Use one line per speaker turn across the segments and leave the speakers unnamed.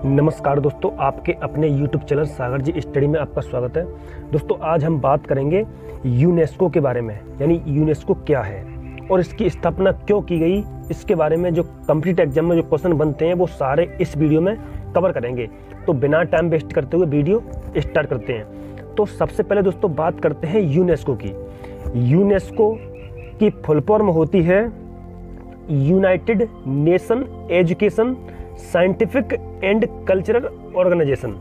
नमस्कार दोस्तों, आपके अपने YouTube चैनल सागर जी स्टडी में आपका स्वागत है। दोस्तों आज हम बात करेंगे यूनेस्को के बारे में, यानी यूनेस्को क्या है और इसकी स्थापना क्यों की गई। इसके बारे में जो कॉम्पिटिटिव एग्जाम में जो क्वेश्चन बनते हैं वो सारे इस वीडियो में कवर करेंगे। तो बिना टाइम वेस्ट करते हुए वीडियो स्टार्ट करते हैं। तो सबसे पहले दोस्तों बात करते हैं यूनेस्को की। यूनेस्को की फुल फॉर्म होती है United Nation Education Scientific and Cultural Organisation.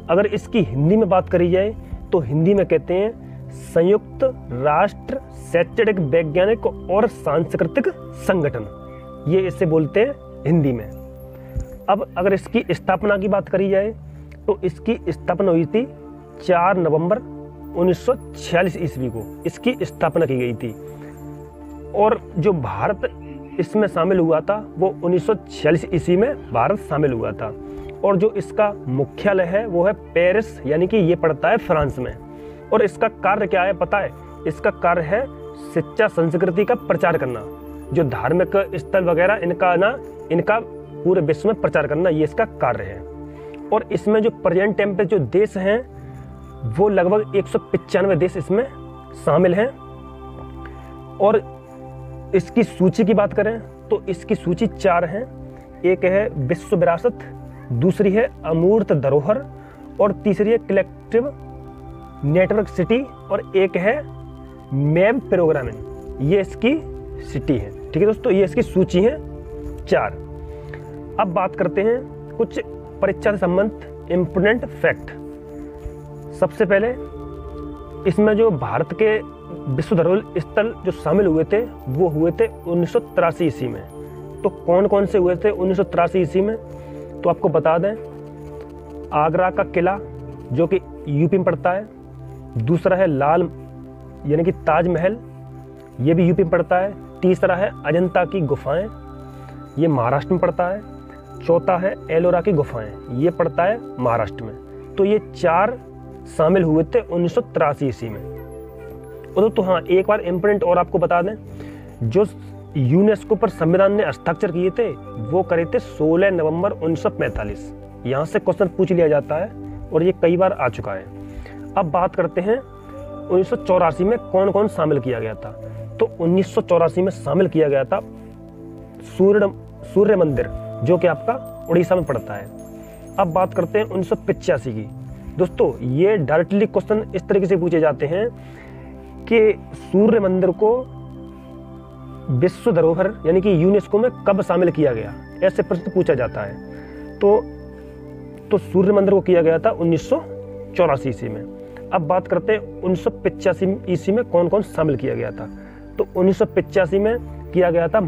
अगर इसकी हिंदी में बात करी जाए तो हिंदी में कहते हैं संयुक्त राष्ट्र शैक्षणिक वैज्ञानिक और सांस्कृतिक संगठन, ये इसे बोलते हैं हिंदी में। अब अगर इसकी स्थापना की बात करी जाए तो इसकी स्थापना हुई थी 4 नवंबर 1946 ईस्वी को इसकी स्थापना की गई थी। और जो भारत इसमें शामिल हुआ था वो 1946 ईस्वी में भारत शामिल हुआ था। और जो इसका मुख्यालय है वो है पेरिस, यानी कि ये पड़ता है फ्रांस में। और इसका कार्य क्या है पता है? इसका कार्य है शिक्षा संस्कृति का प्रचार करना, जो धार्मिक स्थल वगैरह इनका पूरे विश्व में प्रचार करना, ये इसका कार्य है। और इसमें जो प्रेजेंट टाइम पे जो देश हैं वो लगभग 195 देश इसमें शामिल हैं। और इसकी सूची की बात करें तो इसकी सूची 4 हैं। एक है विश्व विरासत, दूसरी है अमूर्त धरोहर, और तीसरी है कलेक्टिव नेटवर्क सिटी, और एक है मैप प्रोग्रामिंग। ये इसकी सिटी है। ठीक है दोस्तों, ये इसकी सूची है 4। अब बात करते हैं कुछ परीक्षा से संबंधित इम्पोर्टेंट फैक्ट। सबसे पहले इसमें जो भारत के विश्व धरोहर स्थल जो शामिल हुए थे वो हुए थे 1983 ईस्वी में। तो कौन कौन से हुए थे 1983 ईस्वी में? तो आपको बता दें, आगरा का किला जो कि यूपी में पड़ता है, दूसरा है लाल यानी कि ताजमहल, ये भी यूपी में पड़ता है, तीसरा है अजंता की गुफाएं, ये महाराष्ट्र में पड़ता है, चौथा है एलोरा की गुफाएं, ये पड़ता है महाराष्ट्र में। तो ये 4 शामिल हुए थे 1983 ईस्वी में। तो हाँ, एक बार इम्पोर्टेंट और आपको बता दें, जो यूनेस्को पर संविधान ने हस्ताक्षर किए थे वो करे थे 16 नवंबर 1945। यहाँ से क्वेश्चन पूछ लिया जाता है और ये कई बार आ चुका है। अब बात करते हैं 1984 में कौन कौन शामिल किया गया था। तो 1984 में शामिल किया गया था सूर्य मंदिर, जो कि आपका उड़ीसा में पड़ता है। अब बात करते हैं 1985 की। दोस्तों ये डायरेक्टली क्वेश्चन इस तरीके से पूछे जाते हैं कि सूर्य मंदिर को विश्व धरोहर यानी कि यूनेस्को में कब शामिल किया गया, ऐसे प्रश्न पूछा जाता है। तो सूर्य मंदिर को किया गया था 1984 ईस्वी में। अब बात करते हैं 1985 ईस्वी में कौन कौन शामिल किया गया था। तो 1985 में किया गया था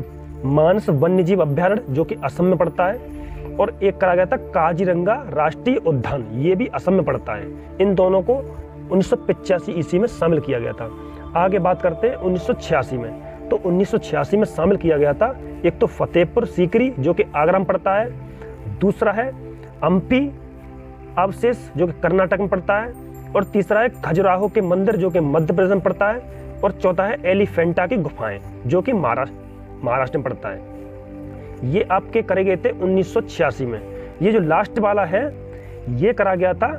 मानस वन्यजीव अभ्यारण्य, जो कि असम में पड़ता है, और एक करा गया था काजीरंगा राष्ट्रीय उद्यान, ये भी असम में पड़ता है। इन दोनों को 1985 ईस्वी में शामिल किया गया था। आगे बात करते हैं 1986 में। तो 1986 में शामिल किया गया था एक तो फतेहपुर सीकरी, जो कि आगरा में पड़ता है, दूसरा है हम्पी अवशेष, जो कि कर्नाटक में पड़ता है, और तीसरा है खजुराहो के मंदिर, जो कि मध्य प्रदेश में पड़ता है, और चौथा है एलिफेंटा की गुफाएं, जो कि महाराष्ट्र में पड़ता है। ये आपके करे गए थे 1986 में। ये जो लास्ट वाला है ये करा गया था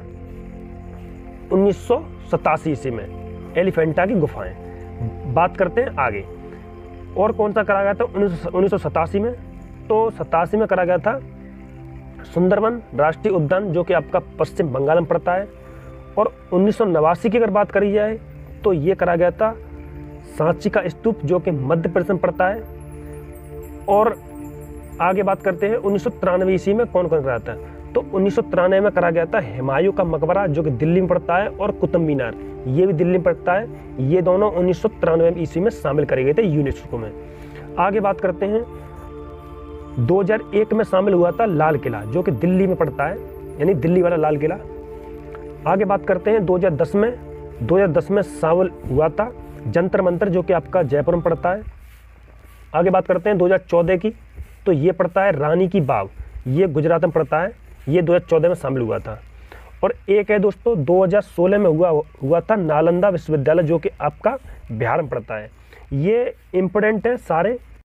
1987 ईस्वी में, एलिफेंटा की गुफाएं। बात करते हैं आगे और कौन सा करा गया था 1987 में। तो 87 में करा गया था सुंदरवन राष्ट्रीय उद्यान, जो कि आपका पश्चिम बंगाल में पड़ता है। और 1989 की अगर बात करी जाए तो ये करा गया था सांची का स्तूप, जो कि मध्य प्रदेश में पड़ता है। और आगे बात करते हैं 1993 ईस्वी में कौन कौन कराया था। तो 1993 में करा गया था हुमायूं का मकबरा, जो कि दिल्ली में पड़ता है, और कुतुब मीनार, ये भी दिल्ली में पड़ता है। ये दोनों 1993 ईस्वी में शामिल करे गए थे यूनेस्को में। आगे बात करते हैं 2001 में शामिल हुआ था लाल किला, जो कि दिल्ली में पड़ता है, यानी दिल्ली वाला लाल किला। आगे बात करते हैं 2010 में शामिल हुआ था जंतर मंतर, जो कि आपका जयपुर में पड़ता है। आगे बात करते हैं 2014 की। तो ये पड़ता है रानी की बाग, ये गुजरात में पड़ता है, ये 2014 में शामिल हुआ था। और एक है दोस्तों 2016 में हुआ था नालंदा विश्वविद्यालय, जो कि आपका बिहार में पड़ता है। ये इम्पोर्टेंट है सारे,